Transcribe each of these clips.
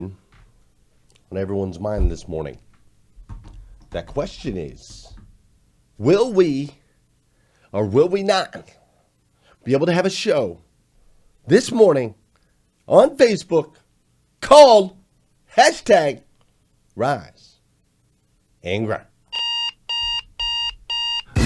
on everyone's mind this morning. That question is, will we or will we not be able to have a show this morning on Facebook called hashtag Rise and Grind?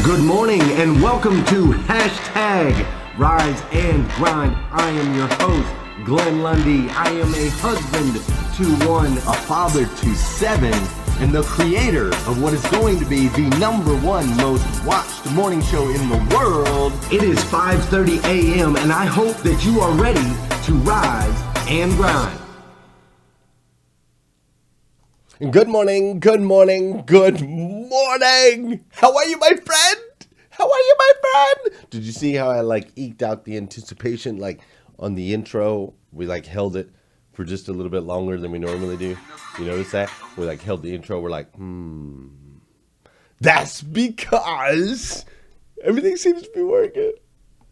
Good morning and welcome to hashtag Rise and Grind. I am your host, Glenn Lundy. I am a husband to one, a father to seven, and the creator of what is going to be the #1 most watched morning show in the world. It is 5:30 a.m. and I hope that you are ready to rise and grind. Good morning, good morning, good morning. How are you, my friend? How are you, my friend? Did you see how I eked out the anticipation on the intro? We held it for just a little bit longer than we normally do. You notice that? We held the intro. We're That's because everything seems to be working.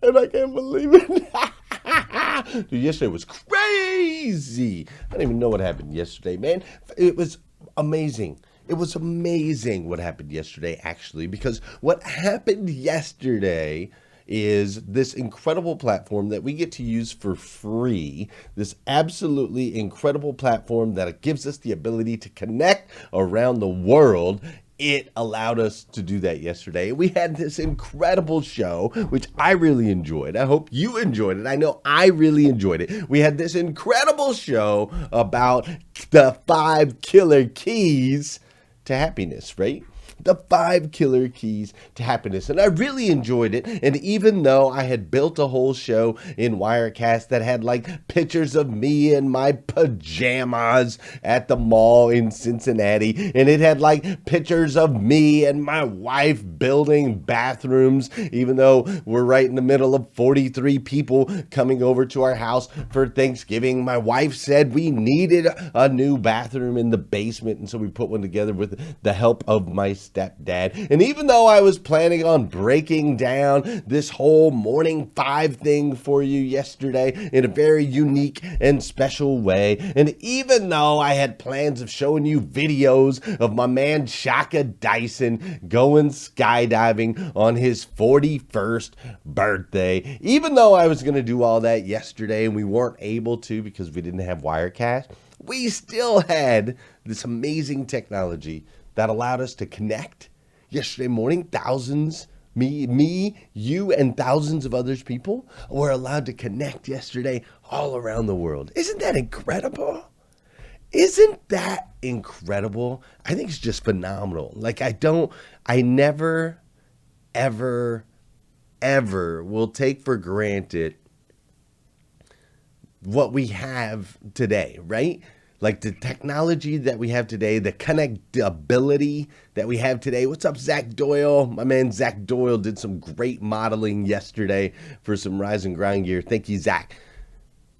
And I can't believe it. Dude, yesterday was crazy. I don't even know what happened yesterday, man. It was amazing. It was amazing what happened yesterday, actually, because what happened yesterday is this incredible platform that we get to use for free, this absolutely incredible platform that gives us the ability to connect around the world. It allowed us to do that yesterday. We had this incredible show, which I really enjoyed. I hope you enjoyed it. I know I really enjoyed it. We had this incredible show about the 5 killer keys to happiness, right? The 5 killer keys to happiness. And I really enjoyed it. And even though I had built a whole show in Wirecast that had pictures of me in my pajamas at the mall in Cincinnati, and it had pictures of me and my wife building bathrooms, even though we're right in the middle of 43 people coming over to our house for Thanksgiving, my wife said we needed a new bathroom in the basement. And so we put one together with the help of my stepdad. And even though I was planning on breaking down this whole morning 5 thing for you yesterday in a very unique and special way, and even though I had plans of showing you videos of my man Shaka Dyson going skydiving on his 41st birthday, even though I was going to do all that yesterday and we weren't able to because we didn't have Wirecast, we still had this amazing technology that allowed us to connect yesterday morning. Thousands, me, you, and thousands of other people were allowed to connect yesterday all around the world. Isn't that incredible? Isn't that incredible? I think it's just phenomenal. I never, ever, ever will take for granted what we have today, right? The technology that we have today, the connectability that we have today. What's up, Zach Doyle? My man Zach Doyle did some great modeling yesterday for some Rise and Grind gear. Thank you, Zach.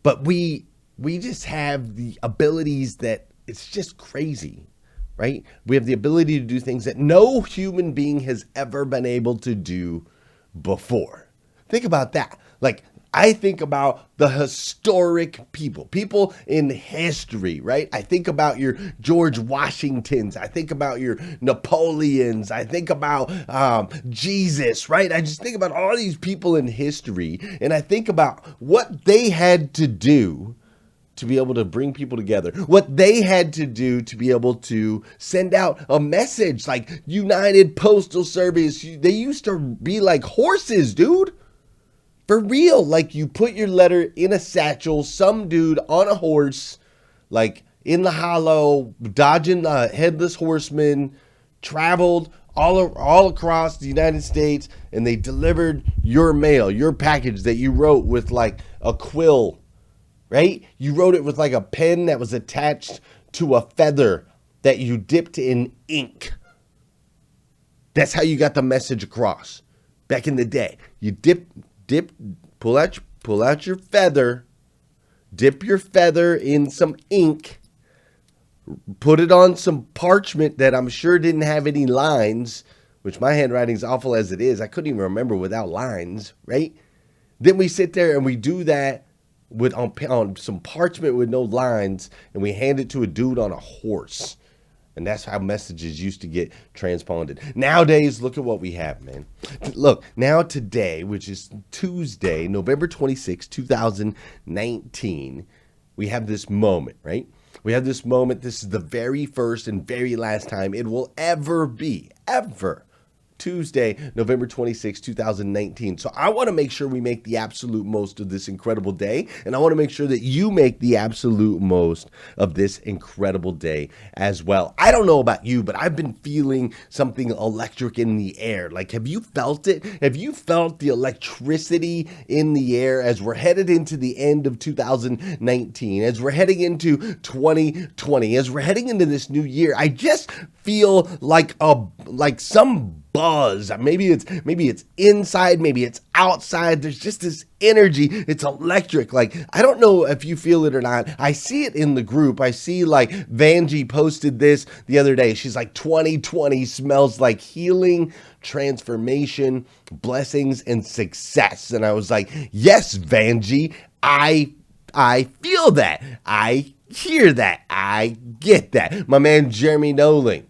But we just have the abilities that it's just crazy, right? We have the ability to do things that no human being has ever been able to do before. Think about that. I think about the historic people in history, right? I think about your George Washingtons. I think about your Napoleons. I think about Jesus, right? I just think about all these people in history, and I think about what they had to do to be able to bring people together, what they had to do to be able to send out a message. United Postal Service, they used to be like horses, dude. For real, you put your letter in a satchel, some dude on a horse, in the hollow, dodging the headless horseman, traveled all across the United States, and they delivered your mail, your package that you wrote with a quill, right? You wrote it with a pen that was attached to a feather that you dipped in ink. That's how you got the message across. Back in the day, you pull out your feather, dip your feather in some ink, put it on some parchment that I'm sure didn't have any lines, which my handwriting's awful as it is. I couldn't even remember without lines, right? Then we sit there and we do that on some parchment with no lines, and we hand it to a dude on a horse. And that's how messages used to get transponded. Nowadays, look at what we have, man. Look, now today, which is Tuesday, November 26, 2019, we have this moment, right? We have this moment. This is the very first and very last time it will ever be, ever, Tuesday, November 26, 2019. So I want to make sure we make the absolute most of this incredible day. And I want to make sure that you make the absolute most of this incredible day as well. I don't know about you, but I've been feeling something electric in the air. Like, have you felt it? Have you felt the electricity in the air as we're headed into the end of 2019, as we're heading into 2020, as we're heading into this new year? I just feel like some buzz. Maybe it's inside, maybe it's outside. There's just this energy. It's electric. Like, I don't know if you feel it or not. I see it in the group. I see, like, Vanjie posted this the other day. She's like, 2020 smells like healing, transformation, blessings, and success. And I was like, yes, Vanjie, I feel that. I hear that. I get that. My man Jeremy Noling,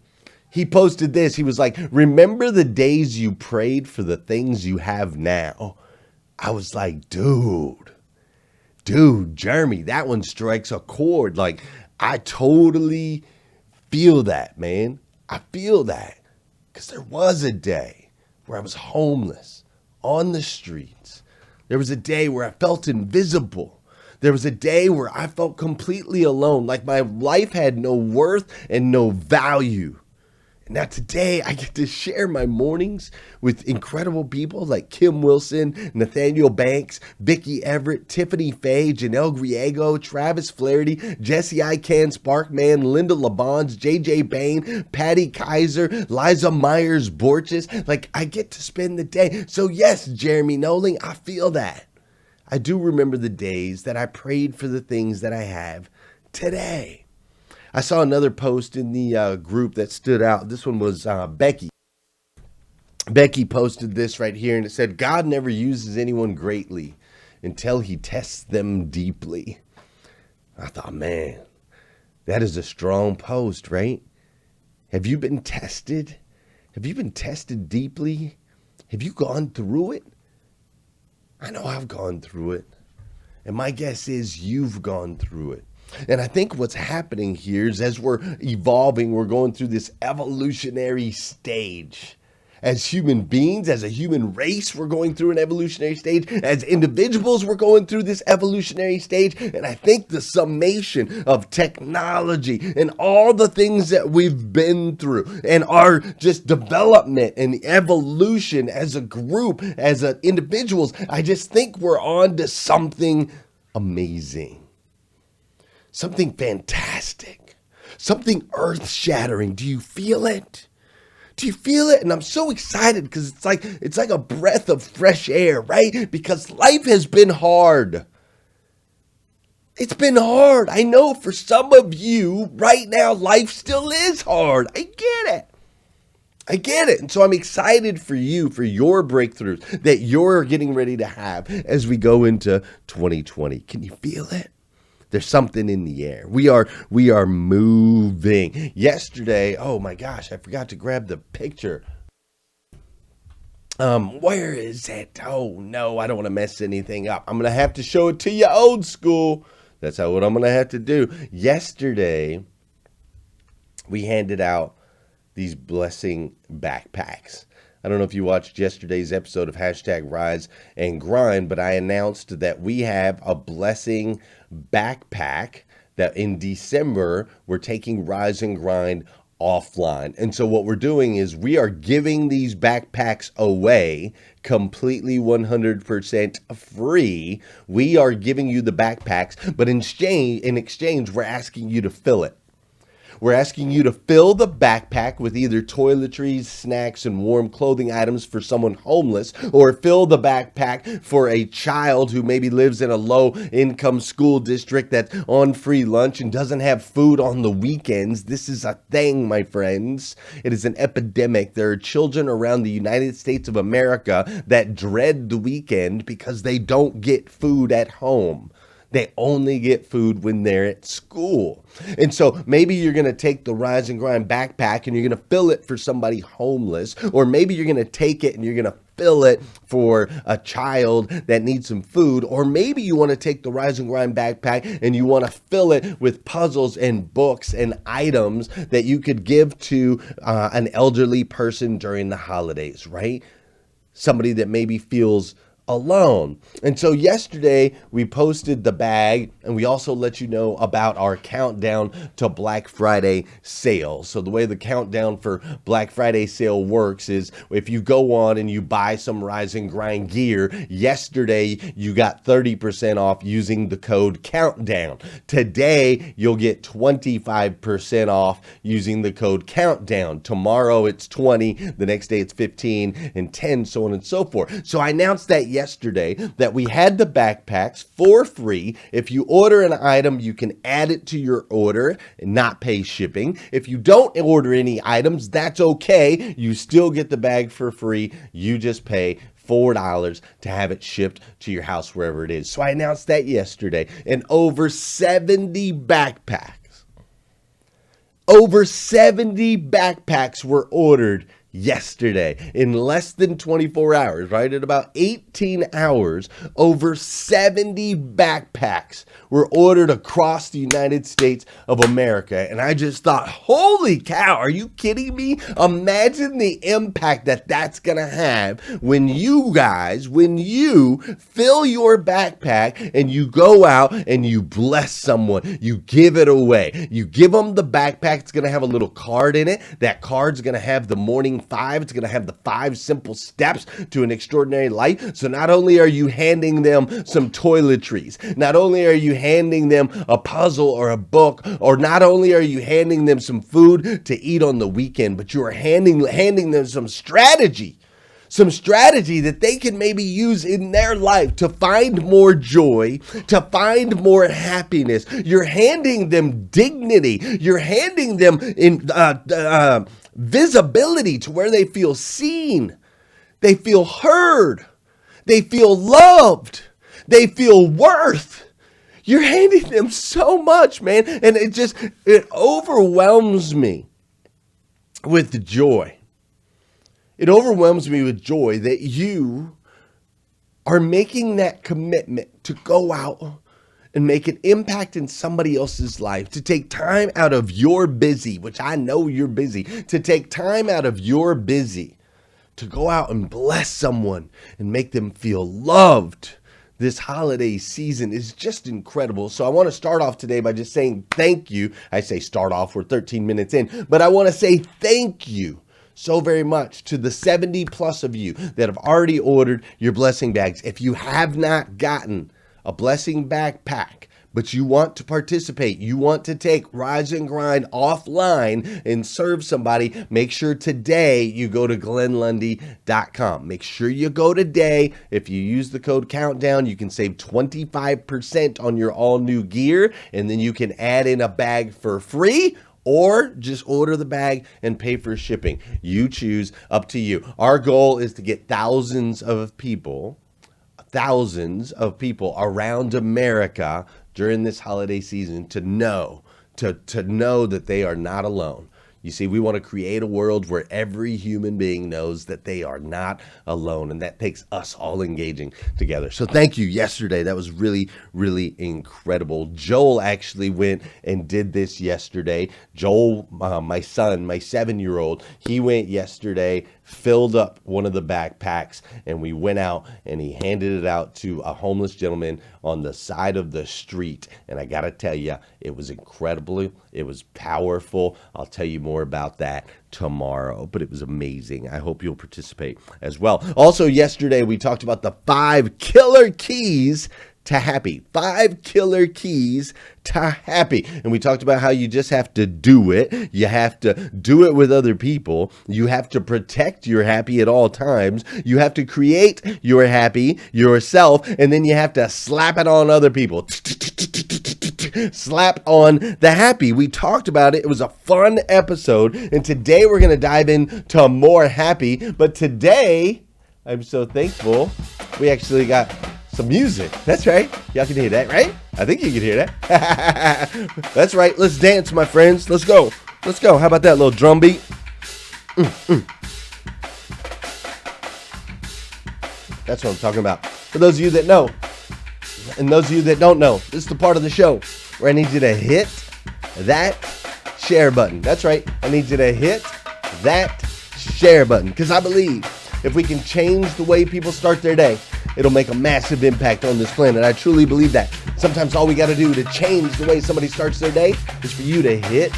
he posted this. He was like, remember the days you prayed for the things you have now? I was like, dude, Jeremy, that one strikes a chord. Like, I totally feel that, man. I feel that. Because there was a day where I was homeless on the streets. There was a day where I felt invisible. There was a day where I felt completely alone, like my life had no worth and no value. Now today, I get to share my mornings with incredible people like Kim Wilson, Nathaniel Banks, Vicky Everett, Tiffany Faye, Janelle Griego, Travis Flaherty, Jesse Ican, Sparkman, Linda LaBonge, JJ Bain, Patty Kaiser, Liza Myers Borges. Like, I get to spend the day. So yes, Jeremy Noling, I feel that. I do remember the days that I prayed for the things that I have today. I saw another post in the group that stood out. This one was Becky. Becky posted this right here, and it said, God never uses anyone greatly until he tests them deeply. I thought, man, that is a strong post, right? Have you been tested? Have you been tested deeply? Have you gone through it? I know I've gone through it. And my guess is you've gone through it. And I think what's happening here is as we're evolving, we're going through this evolutionary stage. As human beings, as a human race, we're going through an evolutionary stage. As individuals, we're going through this evolutionary stage. And I think the summation of technology and all the things that we've been through and our just development and evolution as a group, as individuals, I just think we're on to something amazing. Something fantastic, something earth-shattering. Do you feel it? Do you feel it? And I'm so excited because it's like a breath of fresh air, right? Because life has been hard. It's been hard. I know for some of you right now, life still is hard. I get it. And so I'm excited for you, for your breakthroughs that you're getting ready to have as we go into 2020. Can you feel it? There's something in the air. We are moving. Yesterday, oh my gosh, I forgot to grab the picture. Where is it? Oh no, I don't want to mess anything up. I'm gonna have to show it to you old school. That's what I'm gonna have to do. Yesterday, we handed out these blessing backpacks. I don't know if you watched yesterday's episode of #Rise and Grind, but I announced that we have a blessing backpack that in December, we're taking Rise and Grind offline. And so what we're doing is we are giving these backpacks away completely 100% free. We are giving you the backpacks, but in exchange, we're asking you to fill it. We're asking you to fill the backpack with either toiletries, snacks, and warm clothing items for someone homeless, or fill the backpack for a child who maybe lives in a low-income school district that's on free lunch and doesn't have food on the weekends. This is a thing, my friends. It is an epidemic. There are children around the United States of America that dread the weekend because they don't get food at home. They only get food when they're at school. And so maybe you're going to take the Rise and Grind backpack and you're going to fill it for somebody homeless, or maybe you're going to take it and you're going to fill it for a child that needs some food, or maybe you want to take the Rise and Grind backpack and you want to fill it with puzzles and books and items that you could give to an elderly person during the holidays, right? Somebody that maybe feels alone. And so yesterday we posted the bag, and we also let you know about our countdown to Black Friday sale. So the way the countdown for Black Friday sale works is if you go on and you buy some Rise and Grind gear, yesterday you got 30% off using the code countdown. Today you'll get 25% off using the code countdown. Tomorrow it's 20, the next day it's 15 and 10, so on and so forth. So I announced that yesterday that we had the backpacks for free. If you order an item, you can add it to your order and not pay shipping. If you don't order any items, that's okay. You still get the bag for free. You just pay $4 to have it shipped to your house wherever it is. So I announced that yesterday, and over 70 backpacks were ordered yesterday in less than 24 hours, right? At about 18 hours, over 70 backpacks were ordered across the United States of America. And I just thought, holy cow, are you kidding me? Imagine the impact that that's going to have when you fill your backpack and you go out and you bless someone, you give it away. You give them the backpack. It's going to have a little card in it. That card's going to have the morning 5. It's going to have the 5 simple steps to an extraordinary life. So not only are you handing them some toiletries, not only are you handing them a puzzle or a book, or not only are you handing them some food to eat on the weekend, but you are handing them some strategy that they can maybe use in their life to find more joy, to find more happiness. You're handing them dignity. You're handing them in visibility to where they feel seen, they feel heard, they feel loved, they feel worth. You're handing them so much, man, and it overwhelms me with joy. It overwhelms me with joy that you are making that commitment to go out and make an impact in somebody else's life, to take time out of your busy, which I know you're busy, to take time out of your busy, to go out and bless someone and make them feel loved. This holiday season is just incredible. So I want to start off today by just saying thank you. I say start off, we're 13 minutes in, but I want to say thank you so very much to the 70 plus of you that have already ordered your blessing bags. If you have not gotten a blessing backpack, but you want to participate, you want to take Rise and Grind offline and serve somebody, make sure today you go to GlennLundy.com. Make sure you go today. If you use the code countdown, you can save 25% on your all new gear, and then you can add in a bag for free, or just order the bag and pay for shipping. You choose, up to you. Our goal is to get thousands of people around America during this holiday season to know that they are not alone. You see, we want to create a world where every human being knows that they are not alone, and that takes us all engaging together. So thank you yesterday. That was really, really incredible. Joel actually went and did this yesterday. Joel, my son, my 7-year-old, he went yesterday, filled up one of the backpacks, and we went out and he handed it out to a homeless gentleman on the side of the street. And I got to tell you, it was incredible. It was powerful. I'll tell you more about that tomorrow, but it was amazing. I hope you'll participate as well. Also, yesterday we talked about the 5 killer keys to happy. 5 killer keys to happy. And we talked about how you just have to do it. You have to do it with other people. You have to protect your happy at all times. You have to create your happy yourself. And then you have to slap it on other people. Slap on the happy. We talked about it. It was a fun episode. And today we're going to dive into more happy. But today, I'm so thankful we actually got Some music. That's right. Y'all can hear that, right? I think you can hear that. That's right. Let's dance, my friends. Let's go. Let's go. How about that little drum beat? That's what I'm talking about. For those of you that know, and those of you that don't know, this is the part of the show where I need you to hit that share button. That's right. I need you to hit that share button, because I believe if we can change the way people start their day, it'll make a massive impact on this planet. I truly believe that. Sometimes all we got to do to change the way somebody starts their day is for you to hit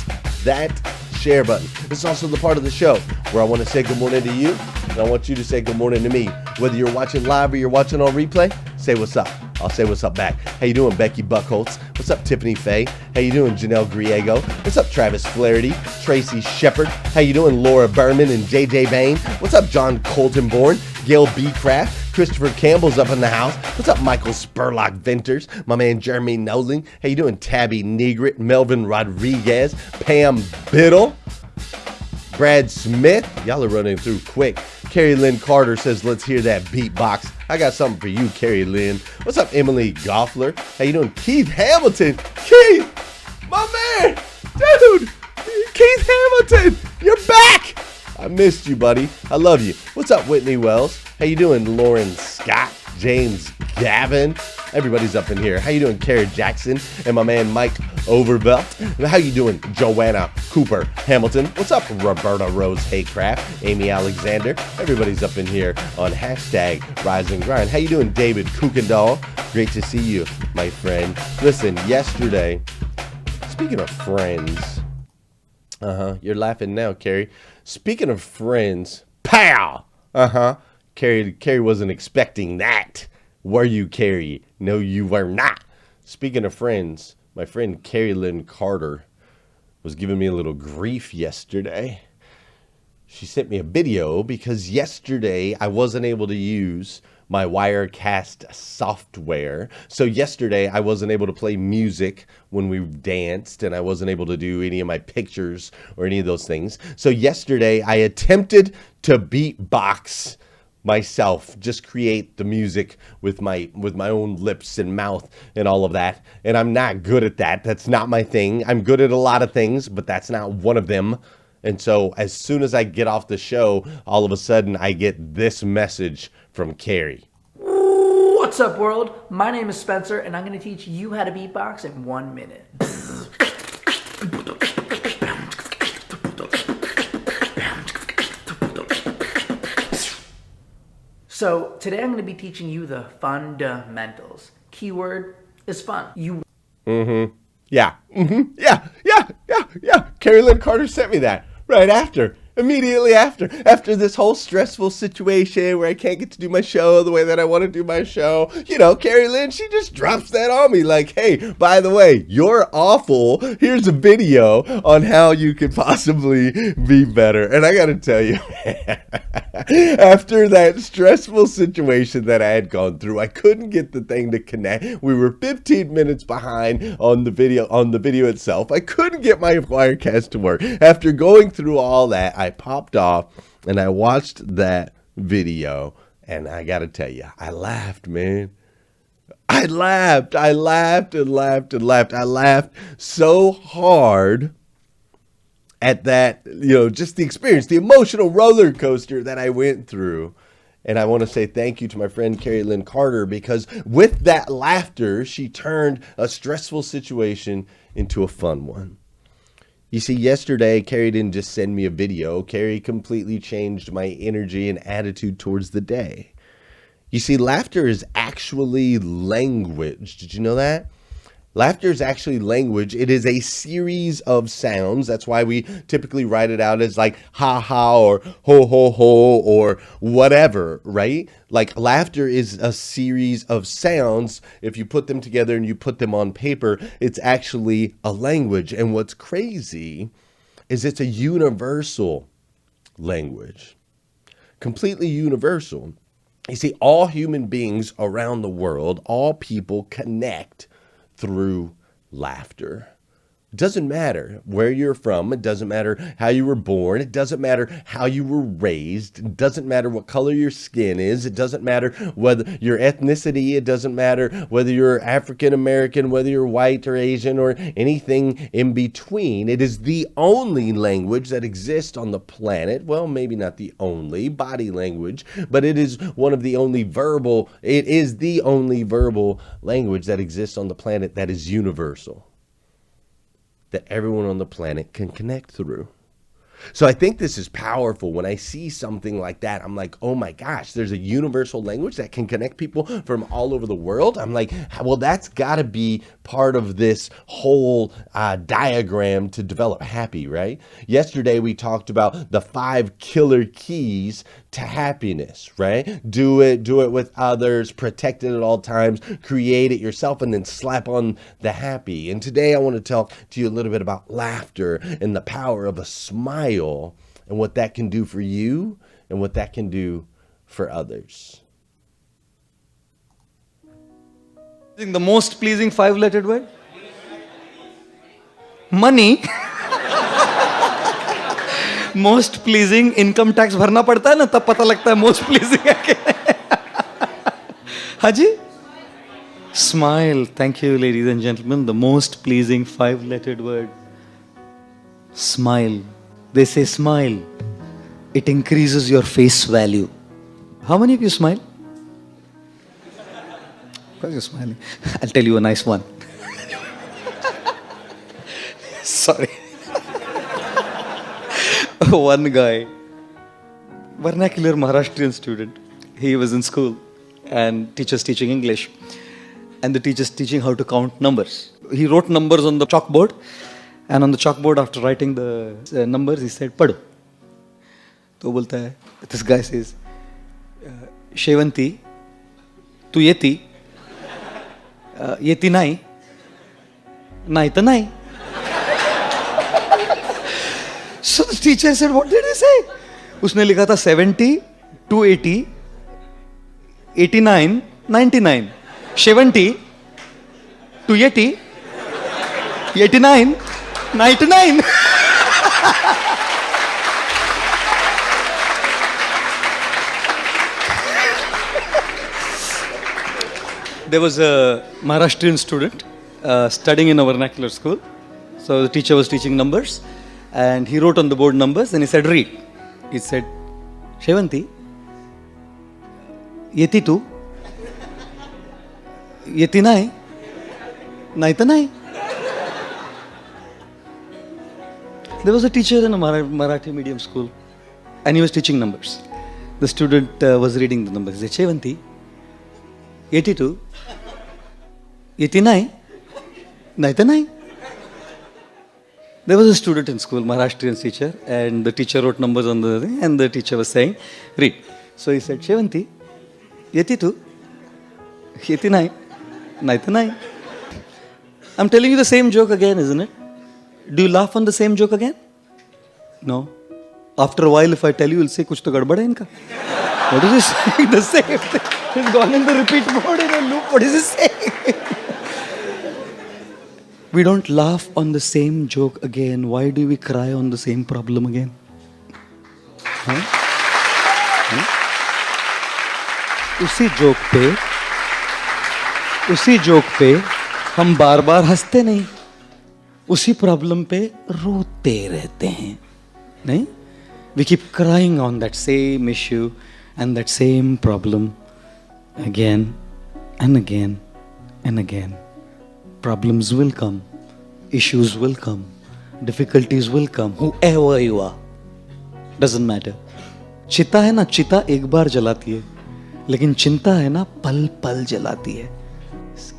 that share button. This is also the part of the show where I want to say good morning to you, and I want you to say good morning to me. Whether you're watching live or you're watching on replay, say what's up. I'll say what's up back. How you doing, Becky Buckholtz? What's up, Tiffany Faye? How you doing, Janelle Griego? What's up, Travis Flaherty? Tracy Shepard? How you doing, Laura Berman and JJ Bain? What's up, John Coltonborn? Gail B. Craft? Christopher Campbell's up in the house. What's up, Michael Spurlock Venters? My man, Jeremy Noling. How you doing, Tabby Negrit? Melvin Rodriguez? Pam Biddle? Brad Smith? Y'all are running through quick. Carrie Lynn Carter says, let's hear that beatbox. I got something for you, Carrie Lynn. What's up, Emily Goffler? How you doing? Keith Hamilton. Keith, my man. Dude, Keith Hamilton, you're back. I missed you, buddy. I love you. What's up, Whitney Wells? How you doing, Lauren Scott? James Gavin? Everybody's up in here. How you doing, Kara Jackson? And my man, Mike Overbelt. How you doing, Joanna Cooper Hamilton? What's up, Roberta Rose Haycraft? Amy Alexander? Everybody's up in here on hashtag Rise and Grind. How you doing, David Kuykendall? Great to see you, my friend. Listen, yesterday, speaking of friends, you're laughing now, Carrie. Speaking of friends, pow! Carrie wasn't expecting that. Were you, Carrie? No, you were not. Speaking of friends, my friend Carrie Lynn Carter was giving me a little grief yesterday. She sent me a video because yesterday I wasn't able to use my Wirecast software. So yesterday I wasn't able to play music when we danced, and I wasn't able to do any of my pictures or any of those things. So yesterday I attempted to beatbox myself, just create the music with my own lips and mouth and all of that. And I'm not good at that. That's not my thing. I'm good at a lot of things, but that's not one of them. And so as soon as I get off the show, all of a sudden I get this message from Carrie. What's up, world? My name is Spencer, and I'm going to teach you how to beatbox in 1 minute. So today I'm going to be teaching you the fundamentals. Keyword is fun. Yeah. Carrie Lynn Carter sent me that right after. Immediately after this whole stressful situation where I can't get to do my show the way that I want to do my show, Carrie Lynn, she just drops that on me like, hey, by the way, you're awful. Here's a video on how you could possibly be better. And I got to tell you, after that stressful situation that I had gone through, I couldn't get the thing to connect. We were 15 minutes behind on the video itself. I couldn't get my Wirecast to work. After going through all that, I popped off and I watched that video, and I gotta tell you, I laughed, man. I laughed so hard at that, just the experience, the emotional roller coaster that I went through. And I want to say thank you to my friend Carrie Lynn Carter, because with that laughter, she turned a stressful situation into a fun one. You see, yesterday, Carrie didn't just send me a video. Carrie completely changed my energy and attitude towards the day. You see, laughter is actually language. Did you know that? Laughter is actually language. It is a series of sounds. That's why we typically write it out as like ha ha or ho ho ho or whatever, right? Like laughter is a series of sounds. If you put them together and you put them on paper, it's actually a language. And what's crazy is it's a universal language, completely universal. You see, all human beings around the world, all people connect through laughter. It doesn't matter where you're from. It doesn't matter how you were born. It doesn't matter how you were raised. It doesn't matter what color your skin is. It doesn't matter whether your ethnicity. It doesn't matter whether you're African American, whether you're white or Asian or anything in between. It is the only language that exists on the planet. Well, maybe not the only body language, but it is one of the only verbal. It is the only verbal language that exists on the planet that is universal, that everyone on the planet can connect through. So I think this is powerful. When I see something like that, I'm like, oh my gosh, there's a universal language that can connect people from all over the world. I'm like, well, that's got to be part of this whole diagram to develop happy, right? Yesterday, we talked about the 5 killer keys to happiness, right? Do it with others, protect it at all times, create it yourself, and then slap on the happy. And today I want to talk to you a little bit about laughter and the power of a smile and what that can do for you and what that can do for others. The most pleasing 5-lettered word? Money. Most pleasing income tax भरना पड़ता है ना, तब पता लगता है most pleasing है कि हाँ जी? Smile. Thank you, ladies and gentlemen. The most pleasing 5-lettered word. Smile. They say smile. It increases your face value. How many of you smile? Because you're smiling. I'll tell you a nice one. Sorry. One guy, vernacular Maharashtrian student, he was in school and teacher's teaching English and the teacher's teaching how to count numbers. He wrote numbers on the chalkboard, and on the chalkboard after writing the numbers he said, Pado. तो बोलता है, this guy says, शेवंती, तू येती, येती नाही, नाही तर नाही. So the teacher said, what did he say? उसने लिखा था 70, 280, 89, 99. 70, 280, 89, 99. There was a Maharashtrian student studying in a vernacular school. So the teacher was teaching numbers and he wrote on the board numbers and he said, read. He said, Shevanti, yeti tu, yeti nai, nai ta nai. There was a teacher in a Marathi medium school and he was teaching numbers. The student was reading the numbers. He said, Shevanti, yeti tu, yeti nai, nai ta nai. There was a student in school, Maharashtrian teacher, and the teacher wrote numbers on the thing, and the teacher was saying, read. So he said, Shevanti, yeti tu, yeti nai, nai ta nai. I'm telling you the same joke again, isn't it? Do you laugh on the same joke again? No. After a while, if I tell you, you'll say, kuch to gadbad hai inka. What is he saying? The same thing. He's gone in the repeat mode in a loop. What is he saying? We don't laugh on the same joke again. Why do we cry on the same problem again? उसी joke पे हम बार बार हंसते नहीं, उसी problem पे रोते रहते हैं, नहीं? We keep crying on that same issue and that same problem again and again and again. Problems will come, issues will come, difficulties will come, whoever you are. Doesn't matter. चिता है ना, चिता एक बार जलाती है, लेकिन चिंता है ना पल पल जलाती है.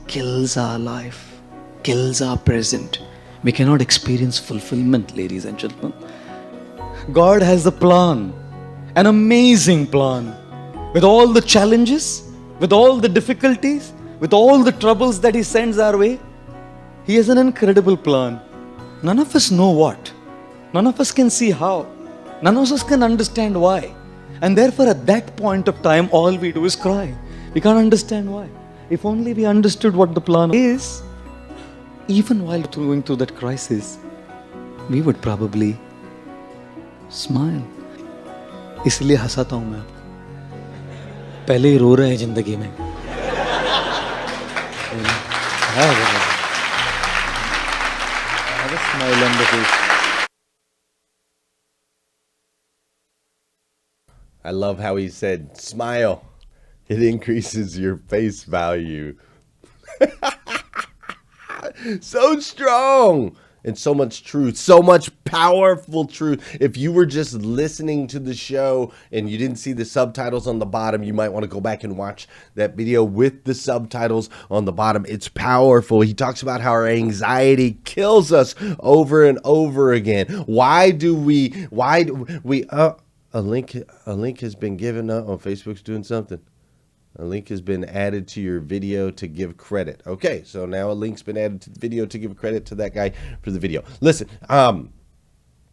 Kills our life, kills our present. We cannot experience fulfillment, ladies and gentlemen. God has a plan, an amazing plan. With all the challenges, with all the difficulties, with all the troubles that He sends our way, He has an incredible plan. None of us know what. None of us can see how. None of us can understand why. And therefore at that point of time, all we do is cry. We can't understand why. If only we understood what the plan is, even while going through that crisis, we would probably smile. इसलिए हंसाता हूं मैं. पहले ही रो रहे हैं जिंदगी में. Have a smile on the face. I love how he said, smile. It increases your face value. So strong. And so much truth, so much powerful truth. If you were just listening to the show and you didn't see the subtitles on the bottom, you might want to go back and watch that video with the subtitles on the bottom. It's powerful. He talks about how our anxiety kills us over and over again. Why do we, a link has been given up. Oh, Facebook's doing something. A link has been added to your video to give credit. Okay, so now a link's been added to the video to give credit to that guy for the video. Listen,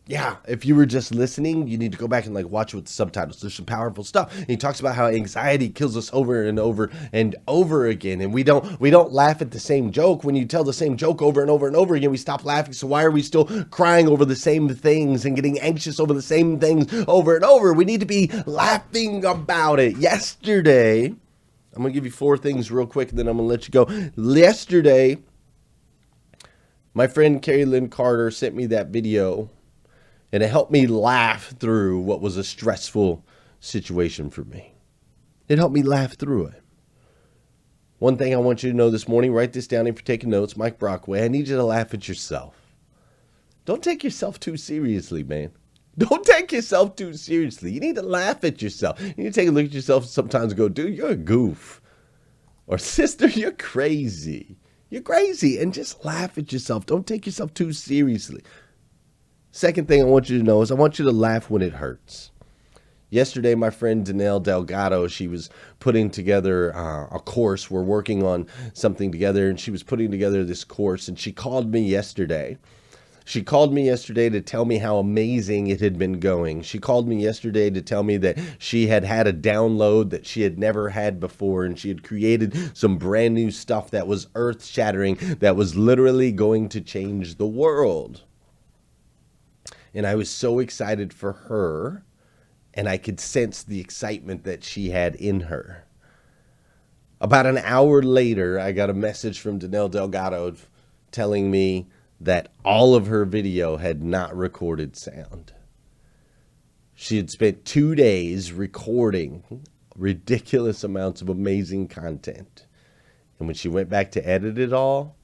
yeah, if you were just listening, you need to go back and like watch it with the subtitles. There's some powerful stuff. And he talks about how anxiety kills us over and over and over again. And we don't laugh at the same joke. When you tell the same joke over and over and over again, we stop laughing. So why are we still crying over the same things and getting anxious over the same things over and over? We need to be laughing about it. Yesterday, I'm going to give you 4 things real quick, and then I'm going to let you go. Yesterday, my friend Carrie Lynn Carter sent me that video, and it helped me laugh through what was a stressful situation for me. It helped me laugh through it. One thing I want you to know this morning, write this down if you're taking notes, Mike Brockway, I need you to laugh at yourself. Don't take yourself too seriously, man. Don't take yourself too seriously. You need to laugh at yourself. You need to take a look at yourself sometimes and go, dude, you're a goof. Or sister, you're crazy. You're crazy. And just laugh at yourself. Don't take yourself too seriously. Second thing I want you to know is I want you to laugh when it hurts. Yesterday, my friend Danelle Delgado, she was putting together a course. We're working on something together, and she was putting together this course, and she called me yesterday. She called me yesterday to tell me how amazing it had been going. She called me yesterday to tell me that she had had a download that she had never had before, and she had created some brand new stuff that was earth-shattering, that was literally going to change the world. And I was so excited for her, and I could sense the excitement that she had in her. About an hour later, I got a message from Danelle Delgado telling me that all of her video had not recorded sound. She had spent 2 days recording ridiculous amounts of amazing content. And when she went back to edit it all,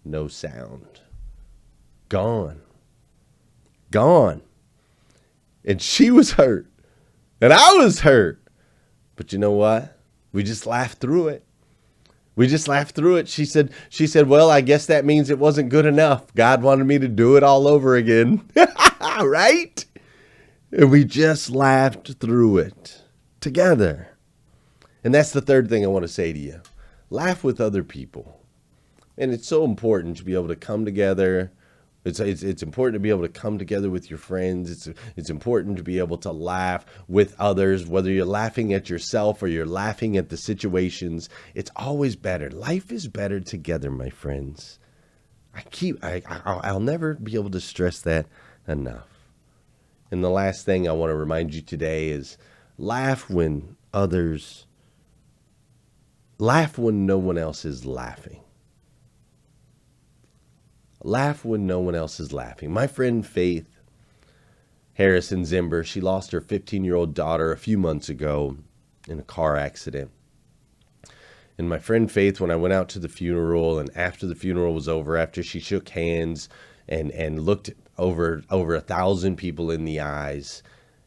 no sound. Gone. Gone. And she was hurt. And I was hurt. But you know what? We just laughed through it. We just laughed through it. She said, well, I guess that means it wasn't good enough. God wanted me to do it all over again. Right? And we just laughed through it together. And that's the third thing I want to say to you. Laugh with other people. And it's so important to be able to come together. It's important to be able to come together with your friends. It's important to be able to laugh with others, whether you're laughing at yourself or you're laughing at the situations. It's always better. Life is better together, my friends. I'll never be able to stress that enough. And the last thing I want to remind you today is laugh when no one else is laughing. Laugh when no one else is laughing. My friend Faith Harrison Zimber, she lost her 15-year-old daughter a few months ago in a car accident. And my friend Faith, when I went out to the funeral, and after the funeral was over, after she shook hands and looked over 1,000 people in the eyes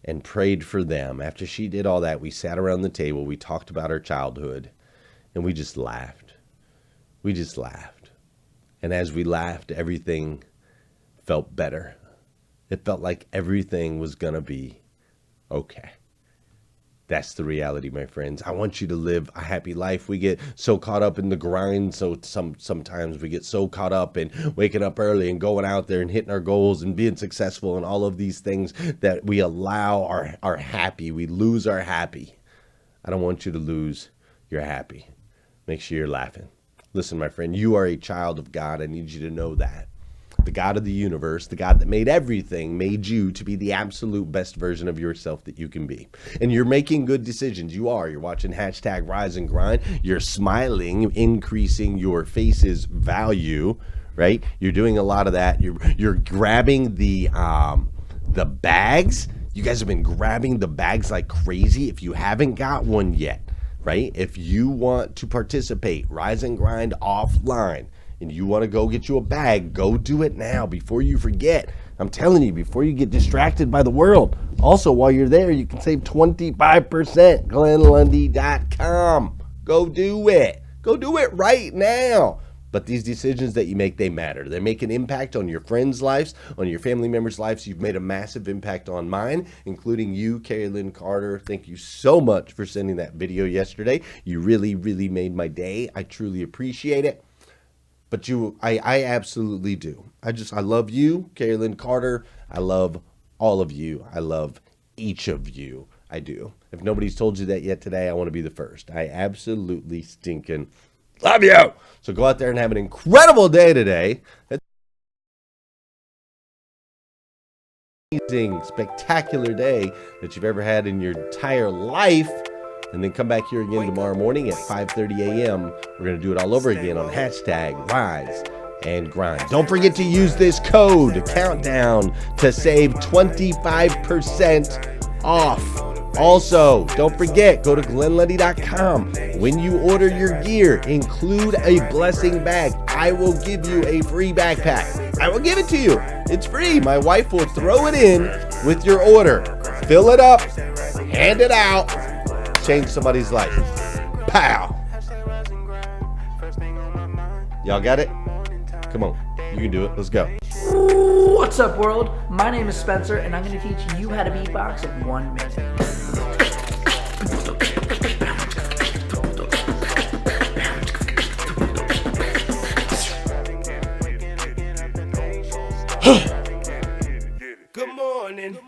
and prayed for them, after she did all that, we sat around the table, we talked about her childhood, and we just laughed. We just laughed. And as we laughed, everything felt better. It felt like everything was going to be okay. That's the reality, my friends. I want you to live a happy life. We get so caught up in the grind. So sometimes we get so caught up in waking up early and going out there and hitting our goals and being successful and all of these things that we allow our happy. We lose our happy. I don't want you to lose your happy. Make sure you're laughing. Listen, my friend, you are a child of God. I need you to know that. The God of the universe, the God that made everything, made you to be the absolute best version of yourself that you can be. And you're making good decisions. You are. You're watching hashtag Rise and Grind. You're smiling, increasing your face's value, right? You're doing a lot of that. You're grabbing the bags. You guys have been grabbing the bags like crazy. If you haven't got one yet, right? If you want to participate, Rise and Grind offline, and you want to go get you a bag, go do it now before you forget. I'm telling you, before you get distracted by the world. Also, while you're there, you can save 25%. GlennLundy.com. Go do it. Go do it right now. But these decisions that you make, they matter. They make an impact on your friends' lives, on your family members' lives. You've made a massive impact on mine, including you, Carrie Lynn Carter. Thank you so much for sending that video yesterday. You really, really made my day. I truly appreciate it. But I absolutely do. I love you, Carrie Lynn Carter. I love all of you. I love each of you. I do. If nobody's told you that yet today, I want to be the first. I absolutely stinking love you. So go out there and have an incredible day today. Amazing, spectacular day that you've ever had in your entire life. And then come back here again tomorrow morning at 5:30 a.m. We're going to do it all over again on hashtag Rise and Grind. Don't forget to use this code countdown to save 25% off. Also, don't forget, go to GlennLundy.com. When you order your gear, include a blessing bag. I will give you a free backpack. I will give it to you. It's free. My wife will throw it in with your order. Fill it up, hand it out, change somebody's life. Pow! Y'all got it? Come on. You can do it. Let's go. What's up, world? My name is Spencer, and I'm going to teach you how to beatbox in 1 minute. Good morning.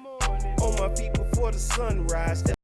On my feet before the sunrise.